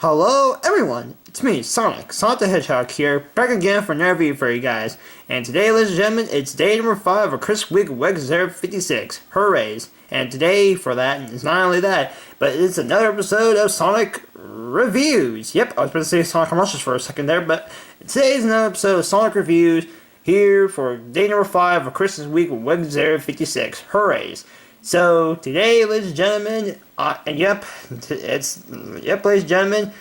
Hello everyone, it's me, Sonic the Hedgehog here, back again for another video for you guys. And today, ladies and gentlemen, it's day number 5 of Christmas Week with Webkinzdare56. Hoorays! And today, for that, it's not only that, but it's another episode of Sonic Reviews. Yep, I was about to say Sonic Commercials for a second there, but today's another episode of Sonic Reviews here for day number 5 of Christmas Week with Webkinzdare56. Hoorays! So today, ladies and gentlemen, ladies and gentlemen,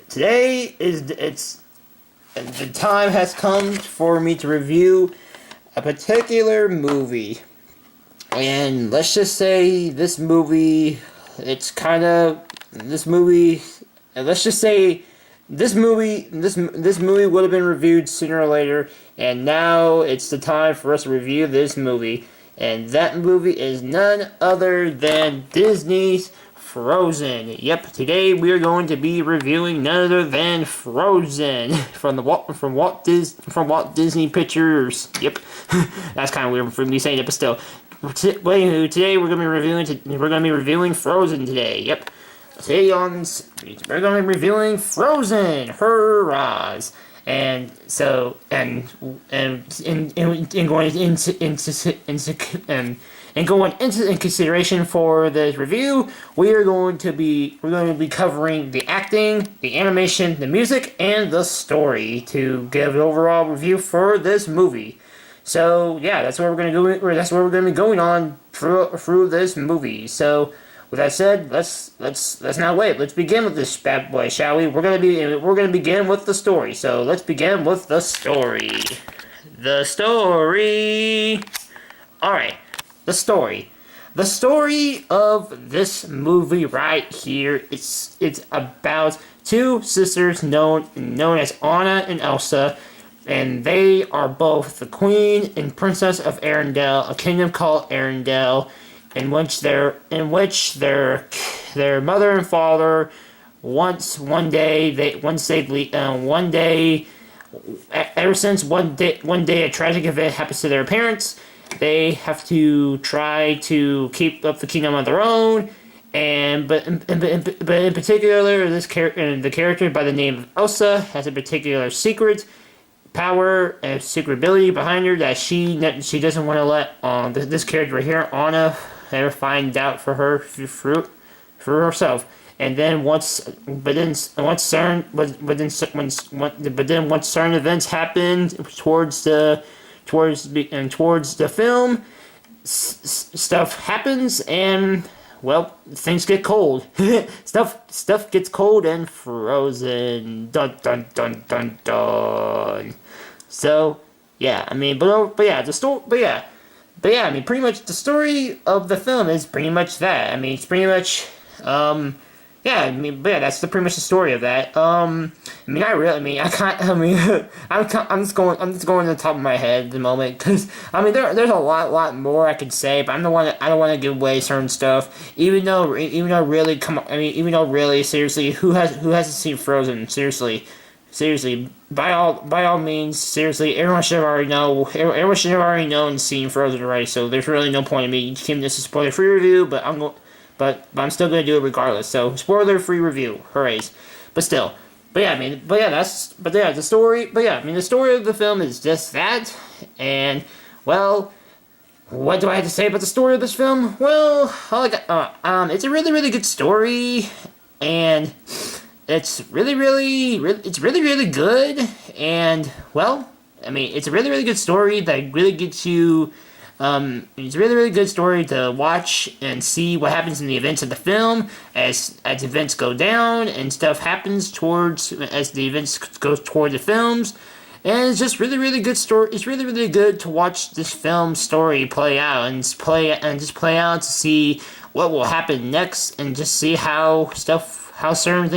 today the time has come for me to review a particular movie, and let's just say this movie would have been reviewed sooner or later, and now it's the time for us to review this movie. And that movie is none other than Disney's Frozen. Yep, today we are going to be reviewing none other than Frozen from Walt Disney Pictures. Yep, that's kind of weird for me saying it, but still. Today we're going to be reviewing Frozen today. Yep, today we're going to be reviewing Frozen. Hurrahs! And so, and going into consideration for this review, we're going to be covering the acting, the animation, the music, and the story to give an overall review for this movie. So yeah, that's what we're going to go. That's what we're going to be going on through this movie. So, with that said, let's not wait. Let's begin with this bad boy, shall we? We're gonna begin with the story. So let's begin with the story. The story. All right, the story. The story of this movie right here. It's about two sisters known as Anna and Elsa, and they are both the Queen and Princess of Arendelle, a kingdom called Arendelle, in which their mother and father one day a tragic event happens to their parents. They have to try to keep up the kingdom on their own, but in particular, the character by the name of Elsa has a particular secret power and secret ability behind her that she doesn't want to let this character right here, Anna, ever find out for herself. And then once certain events happen towards the film, stuff happens, and well, things get cold. stuff gets cold and frozen. Dun dun dun dun dun. So yeah, I mean, pretty much the story of the film is pretty much that. I mean, it's pretty much, that's pretty much the story of that. I'm just going to the top of my head at the moment, because, I mean, there's a lot more I could say, but I don't want to give away certain stuff, even though really, seriously, who hasn't seen Frozen, Seriously, by all means, seriously, everyone should have already known and seen Frozen already. So there's really no point in me keeping this a spoiler-free review. But I'm still gonna do it regardless. So spoiler-free review, hoorays! The story. The story of the film is just that. And well, what do I have to say about the story of this film? Well, it's a really, really good story, and it's really good, and well, I mean, it's a really, really good story that really gets you. It's a really, really good story to watch and see what happens in the events of the film as events go down and stuff happens as the events go toward the films, and it's just really, really good story. It's really, really good to watch this film story play out and play out to see what will happen next, and just see how certain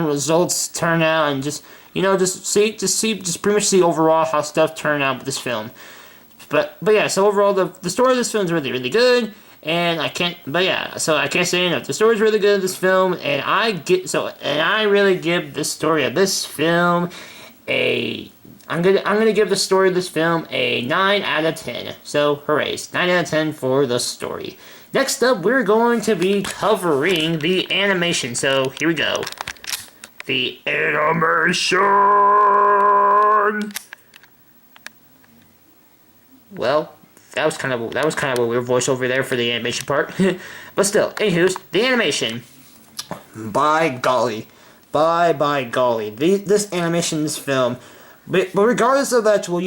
results turn out, and just pretty much see overall how stuff turn out with this film. But yeah, so overall the story of this film is really, really good, and I can't say enough. The story is really good in this film, and I really give the story of this film I'm gonna give the story of this film a 9 out of 10. So hoorays, 9 out of 10 for the story. Next up, we're going to be covering the animation, so here we go. the animation. Well, that was kind of a weird voiceover there for the animation part, but still, anywho's the animation. By golly, this animation, this film. But regardless of the actual,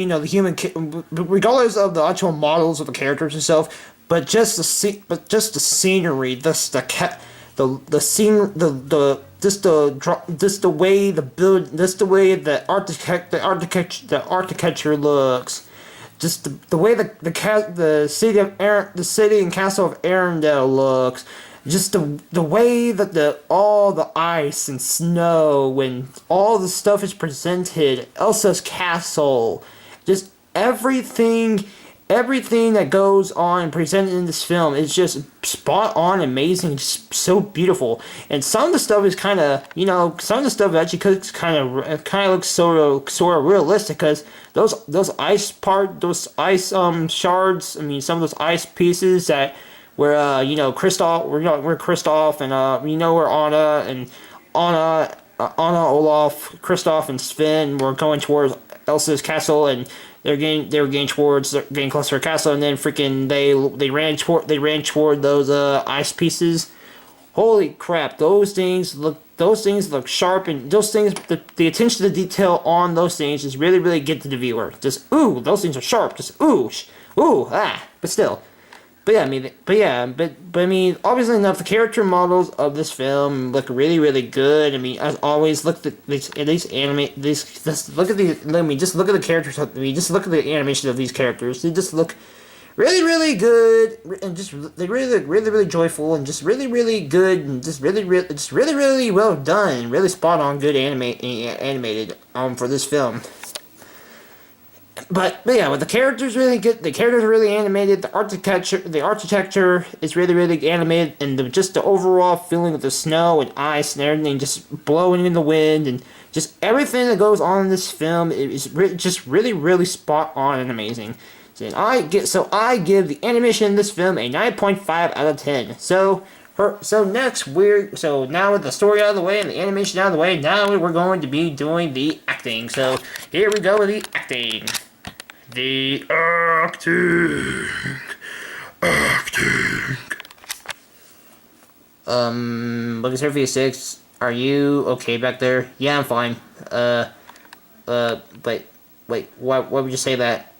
regardless of the actual models of the characters itself, but just the scenery, just the way the architecture looks, just the way the city and castle of Arendelle looks, just the way that all the ice and snow and all the stuff is presented, Elsa's castle, just everything that goes on and presented in this film is just spot on, amazing, just so beautiful. And some of the stuff is kind of, some of the stuff actually kind of looks sort of realistic, because those ice shards. I mean, some of those ice pieces that where Kristoff, we're Kristoff, and we're Anna, Olaf, Kristoff, and Sven were going towards Elsa's castle, and they were getting closer to her castle, and then freaking they ran toward those ice pieces. Holy crap! Those things look sharp, and those things, the attention to detail on those things just really get to the viewer. Just ooh, those things are sharp. Just ooh, but still. But I mean, obviously enough, the character models of this film look really good. I mean, as always, look at the characters. Just look at the animation of these characters. They just look really good, and they really look really joyful, and just really good, and just really well done, really spot on, good animated for this film. But the characters really good. The characters are really animated. The architecture is really animated, and just the overall feeling of the snow and ice and everything just blowing in the wind, and just everything that goes on in this film is just really spot on and amazing. So I give the animation in this film a 9.5 out of 10. So now with the story out of the way and the animation out of the way, now we're going to be doing the acting. So here we go with the acting. The acting. Webkinzdare56, are you okay back there? Yeah, I'm fine. Wait, why would you say that?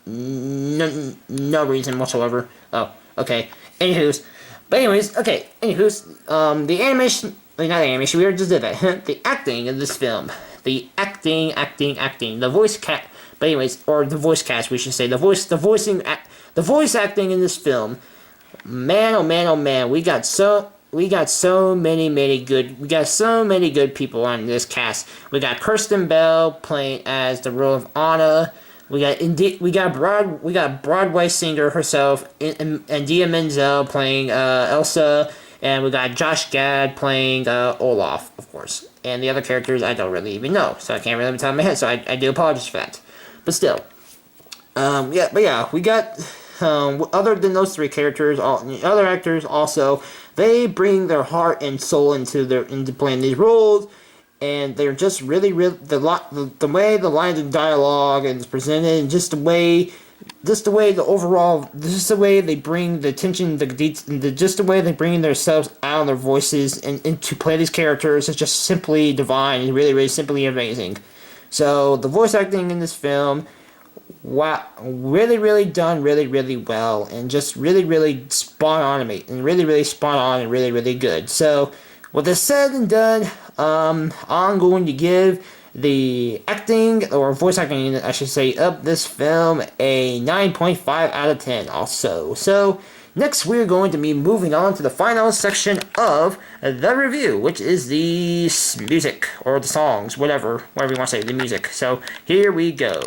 No reason whatsoever. Oh, okay. Anyways, the animation, not animation, we already just did that. The acting of this film. The acting. The voice cast, or the voice cast, we should say. The voice acting in this film. Man, oh man, we got so many good people on this cast. We got Kirsten Bell playing as the role of Anna. We got Broadway singer herself, and Dia Menzel playing Elsa, and we got Josh Gad playing Olaf, of course. And the other characters I don't really even know, so I can't really tell in my head. So I do apologize for that. But still, we got other than those three characters, other actors also, they bring their heart and soul into playing these roles. And they're just really the way the lines of dialogue is presented, and just the way they bring the attention, just the way they bring themselves out of their voices and to play these characters is just simply divine and really simply amazing. So the voice acting in this film, wow, really done really well, and just really spot on and really good. So with this said and done, I'm going to give the acting, or voice acting, I should say, of this film a 9.5 out of 10 also. So, next we're going to be moving on to the final section of the review, which is the music, or the songs, whatever you want to say, the music. So, here we go.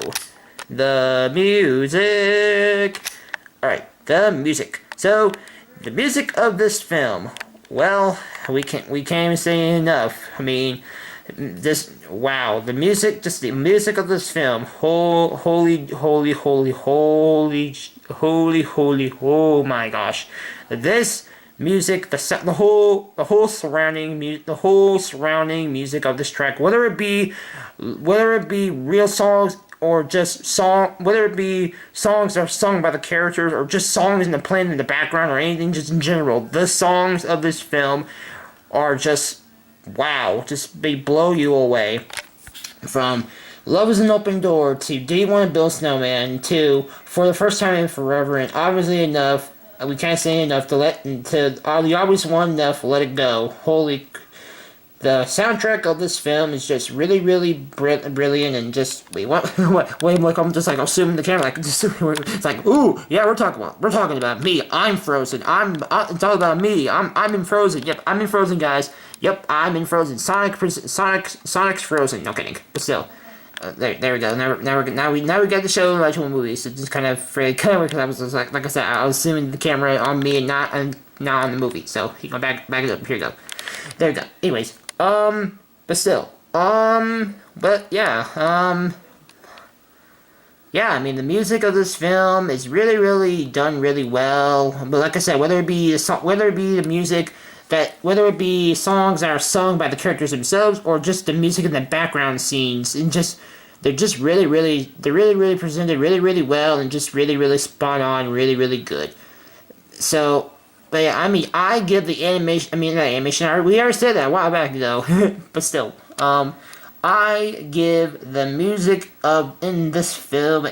The music. Alright, the music. So, the music of this film. Well, we can't even say enough. I mean, the music of this film, holy, oh my gosh. This music, the whole surrounding music of this track, whether it be real songs or just whether it be songs that are sung by the characters or just songs playing in the background or anything, just in general, the songs of this film are just wow, just they blow you away. From Love is an Open Door to Do You Want to Build Snowman to For the First Time in Forever, and obviously enough, we can't say enough you always want enough, let it go. The soundtrack of this film is just really, really brilliant, and just wait, like I'm just like assuming the camera, like just it's like, ooh, yeah, we're talking about me. I'm Frozen. It's all about me. I'm in Frozen. Yep, I'm in Frozen, guys. Yep, I'm in Frozen. Sonic's Frozen. No kidding, but still. There we go. Now we got to show original movies. So just kind of weird because I was just like I said, I was assuming the camera on me and not on the movie. So you go back it up. Here you go. There we go. Anyways, but still, but yeah, yeah. I mean, the music of this film is really, really done really well. But like I said, whether it be the music. Whether it be songs that are sung by the characters themselves or just the music in the background scenes, and they're really presented really, really well and just really, really spot on, really, really good. So, but yeah, I mean, I give the animation, not animation, we already said that a while back ago, but still, I give the music in this film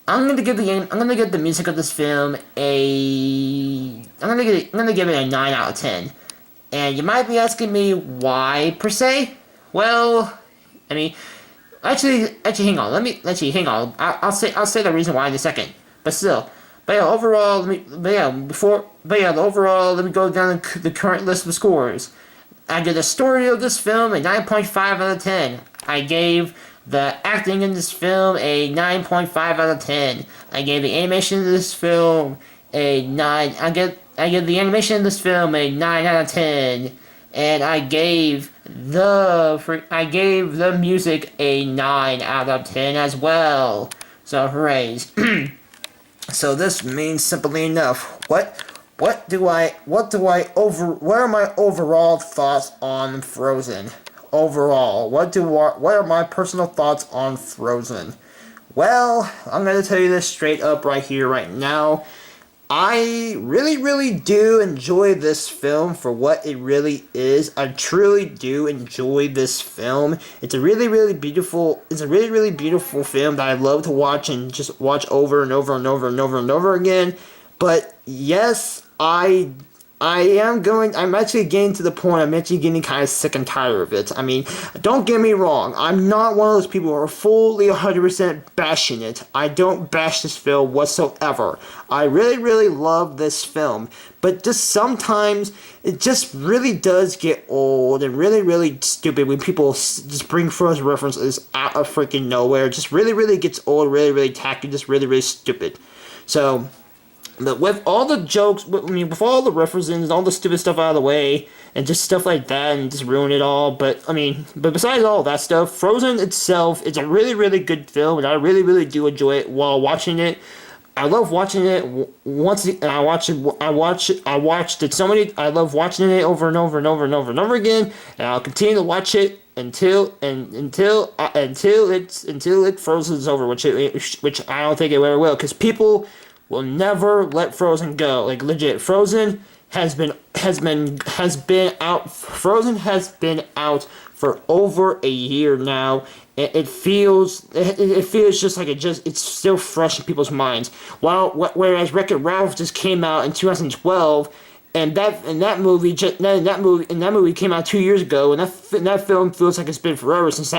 I'm gonna give the music of this film I'm gonna give it a 9 out of 10. And you might be asking me why per se. Well, I mean, actually, hang on. Hang on. I'll say the reason why in a second. But still, overall, let me go down the current list of scores. I give the story of this film a 9.5 out of 10. I gave the acting in this film a 9.5 out of 10. I gave the animation in this film a 9. I give the animation in this film a 9 out of 10. And I gave the music a 9 out of 10 as well. So hooray. So this means simply enough. What are my overall thoughts on Frozen? Overall, what are my personal thoughts on Frozen? Well, I'm going to tell you this straight up right here, right now. I really, really do enjoy this film for what it really is. I truly do enjoy this film. It's a really, really beautiful film that I love to watch and just watch over and over and over and over and over again. But yes, I'm actually getting to the point, I'm actually getting kind of sick and tired of it. I mean, don't get me wrong, I'm not one of those people who are fully 100% bashing it. I don't bash this film whatsoever. I really, really love this film. But just sometimes, it just really does get old and really, really stupid when people just bring Frozen references out of freaking nowhere. It just really, really gets old, really, really tacky, just really, really stupid. So, but with all the jokes, with all the references and all the stupid stuff out of the way, and just stuff like that, and just ruin it all, but besides all that stuff, Frozen itself is a really, really good film, and I really, really do enjoy it while watching it. I love watching it I love watching it over and over and over and over and over again, and I'll continue to watch it until it Frozen's over, which I don't think it ever will, because people will never let Frozen go. Like, legit, Frozen has been out for over a year now. It feels just like it's still fresh in people's minds. Whereas Wreck-It Ralph just came out in 2012, and that movie came out 2 years ago, and that film feels like it's been forever since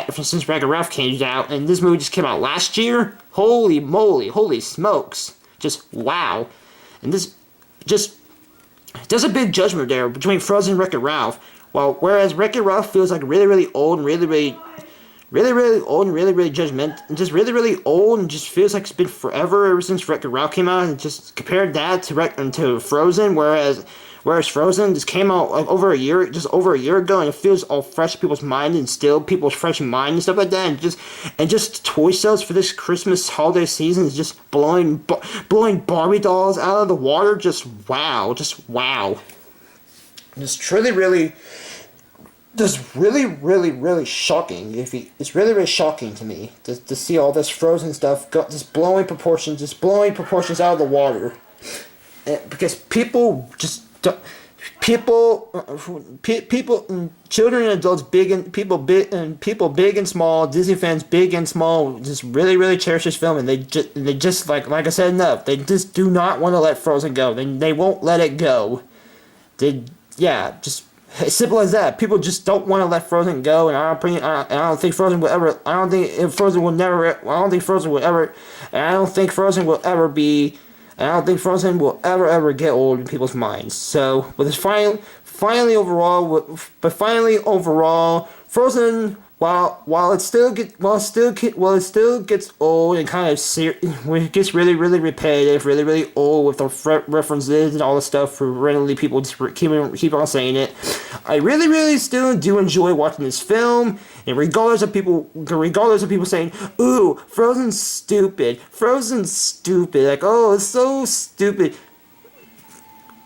Wreck-It Ralph came out, and this movie just came out last year. Holy moly, holy smokes. Just wow. And this just there's a big judgment there between Frozen and Wreck-It Ralph. Whereas Wreck-It Ralph feels like really, really old and really, really old and really, really judgmental, and just really, really old, and just feels like it's been forever ever since Wreck-It Ralph came out, and just compared that to Frozen, whereas Whereas Frozen just came out like over a year ago, and it feels all fresh in people's mind and still people's fresh mind and stuff like that. And just toy sales for this Christmas holiday season is just blowing Barbie dolls out of the water. Just wow. It's truly really. Just really shocking. It's really shocking to me to see all this Frozen stuff just blowing proportions out of the water, because people just don't, children and adults, people big and small, Disney fans big and small, just really cherish this film, and they just like I said enough. They just do not want to let Frozen go. They won't let it go. Just. As simple as that. People just don't want to let Frozen go, and I don't think Frozen will ever. I don't think Frozen will ever get old in people's minds. So, but it's finally overall, Frozen. While it still gets old and kind of it gets really repetitive, really old with the references and all the stuff for randomly people just keep on saying it. I really still do enjoy watching this film, and regardless of people saying, "Ooh, Frozen's stupid," like, "Oh, it's so stupid."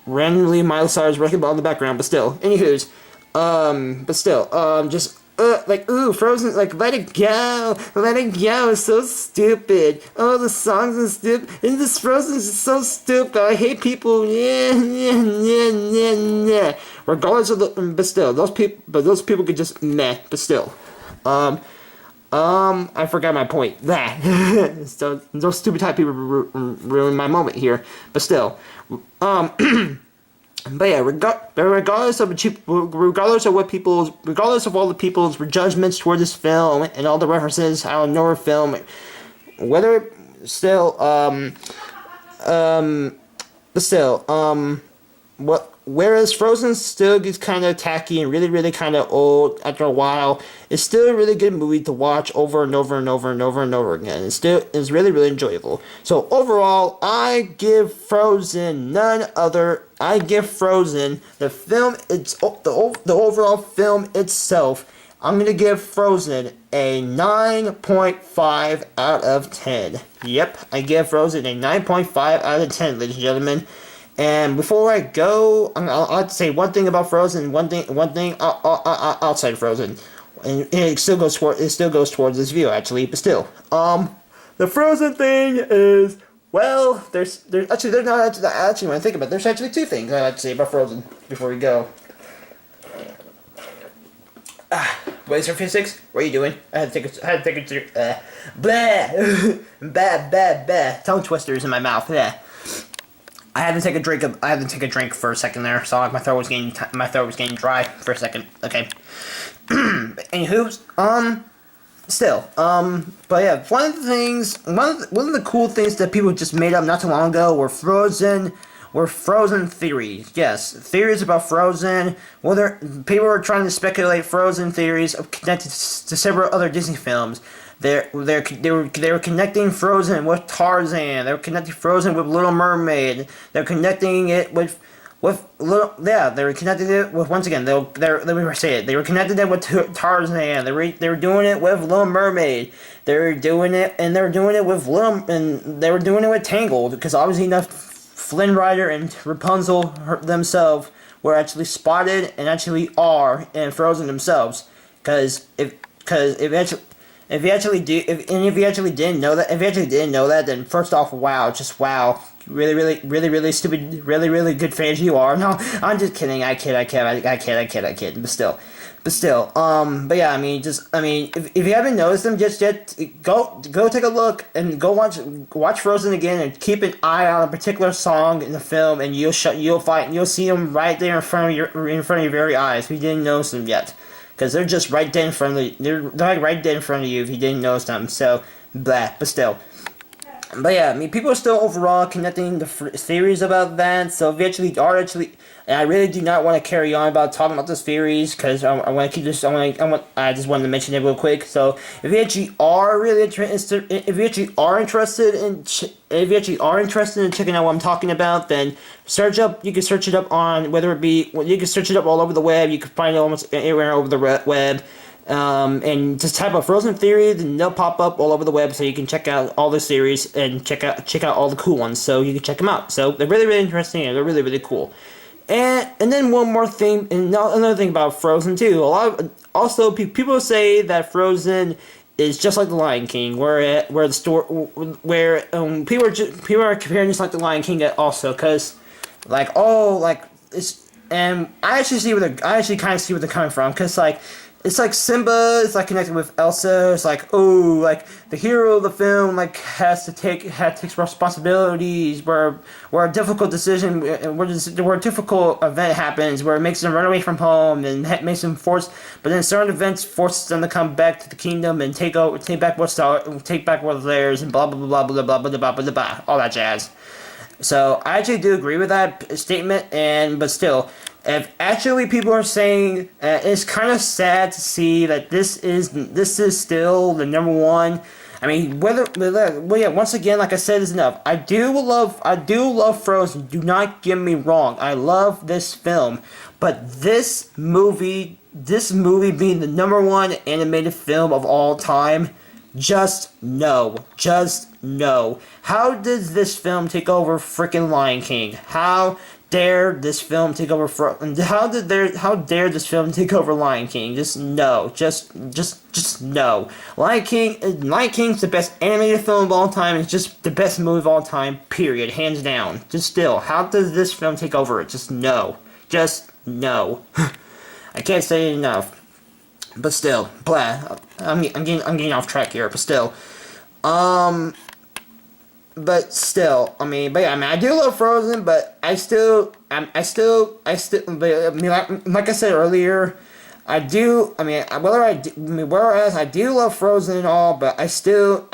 Randomly, Miley Cyrus Wrecking Ball in the background, but still, anywho's, like, ooh, Frozen, like, let it go, it's so stupid. Oh, the songs are stupid, and this Frozen is so stupid, I hate people, regardless of those people could just, but still, I forgot my point, so, those stupid type people ruined my moment here, but still, But yeah, regardless of all the people's judgments toward this film and all the references out of nowhere film, whereas Frozen still gets kind of tacky and really kind of old after a while, it's still a really good movie to watch over and over again. It's really enjoyable. So overall, I give Frozen the film, the overall film itself, I'm gonna give Frozen a 9.5 out of 10. Yep, I give Frozen a 9.5 out of 10, ladies and gentlemen. And before I go, I'll have to say one thing about Frozen, one thing outside of Frozen, and it still goes towards this view actually, but still, the Frozen thing is, well, there's not actually, when I think about it, there's actually two things I'd like to say about Frozen before we go. Wait, sir, physics? What are you doing? I had to take a blah, blah, tongue twisters in my mouth. Yeah. I had to take a drink for a second there, so my throat was getting dry for a second. Okay. Anywho, but yeah, one of the cool things that people just made up not too long ago were Frozen theories. Yes, theories about Frozen. Well, people were trying to speculate Frozen theories connected to several other Disney films. They were connecting Frozen with Tarzan. They were connecting Frozen with Little Mermaid. They're connecting it with they were connecting it with, once again, let me say it. They were connecting it with Tarzan. They were doing it with Little Mermaid. They were doing it with Tangled, because obviously enough Flynn Rider and Rapunzel themselves were actually spotted and actually are in Frozen themselves. If you actually didn't know that, then first off, wow, just wow, really stupid, really good fans you are. No, I'm just kidding. I kid. But still, but yeah, if you haven't noticed them just yet, go take a look and go watch Frozen again, and keep an eye on a particular song in the film, and you'll see them right there in front of your very eyes if you didn't notice them yet. Because they're just right there in front of you. They're like right there in front of you if you didn't notice them. So, blah. But still. But yeah, I mean, people are still overall connecting the theories about that. So if you actually are and I really do not want to carry on about talking about this theories because I want to keep this. I just wanted to mention it real quick. So if you actually are really interested, if you actually are interested in, if you actually are interested in checking out what I'm talking about, then search up. You can search it up on whether it be. You can search it up all over the web. You can find it almost anywhere over the web. And just type up Frozen theories, and they'll pop up all over the web, so you can check out all the series and check out all the cool ones. So you can check them out. So they're really interesting and they're really cool. And then one more thing, and another thing about Frozen too. Also people say that Frozen is just like the Lion King, where the story where people are comparing just like the Lion King also, because it's, and I actually kind of see where they're coming from, because it's like Simba is like connected with Elsa. It's like, oh, like the hero of the film like takes responsibilities where a difficult decision, where a difficult event happens, where it makes them run away from home and makes them but then certain events forces them to come back to the kingdom and take back what's theirs, and blah blah blah blah blah blah blah blah blah blah, all that jazz. So I actually do agree with that statement, but still, if actually people are saying it's kind of sad to see that this is still the number one. I mean, once again, like I said, is enough. I do love Frozen. Do not get me wrong. I love this film, but this movie being the number one animated film of all time. Just no. How does this film take over freaking Lion King? How dare this film take over how dare this film take over Lion King? Just no. Just no. Lion King's the best animated film of all time. It's just the best movie of all time, period. Hands down. Just still, how does this film take over it? Just no. Just no. I can't say it enough. But still, blah. I'm getting off track here, but still. But yeah, I do love Frozen, but like I said earlier, whereas I do love Frozen and all, but I still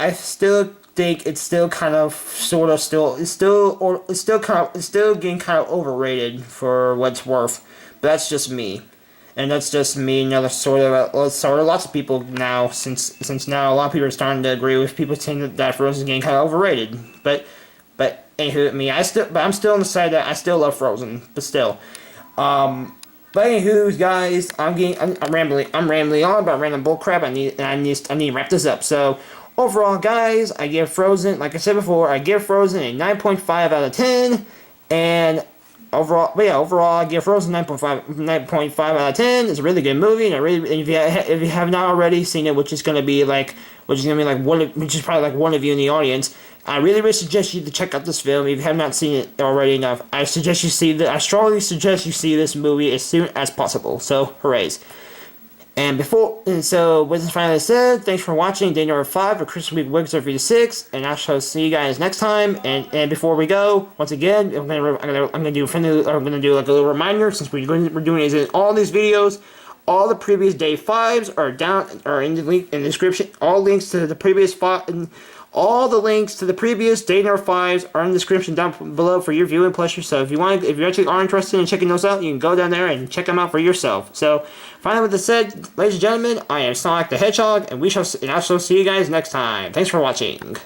think it's still kind of, it's still getting kind of overrated for what it's worth. But that's just me. And that's just me, another sort of lots of people now, since now a lot of people are starting to agree with people saying that Frozen is getting kind of overrated. But anywho, I'm still on the side that I still love Frozen, but still. But anywho, guys, I'm rambling on about random bullcrap. I need to wrap this up. So overall, guys, I give Frozen, like I said before, I give Frozen a 9.5 out of 10, and overall, I give Frozen 9.5 out of 10. It's a really good movie, and if you have not already seen it, which is probably like one of you in the audience, I really suggest you to check out this film. If you have not seen it already enough, I strongly suggest you see this movie as soon as possible. So, hoorays. And so, with this finally said, thanks for watching day number 5 of Christmas Week with Webkinzdare56, and I shall see you guys next time. And before we go, once again, I'm gonna do like a little reminder, since we're doing is in all these videos. All the previous day 5s are in the link in the description. All links to the previous all the links to the previous day number 5s are in the description down below for your viewing pleasure. So if you actually are interested in checking those out, you can go down there and check them out for yourself. So finally, with this said, ladies and gentlemen, I am Sonic the Hedgehog, and I shall see you guys next time. Thanks for watching.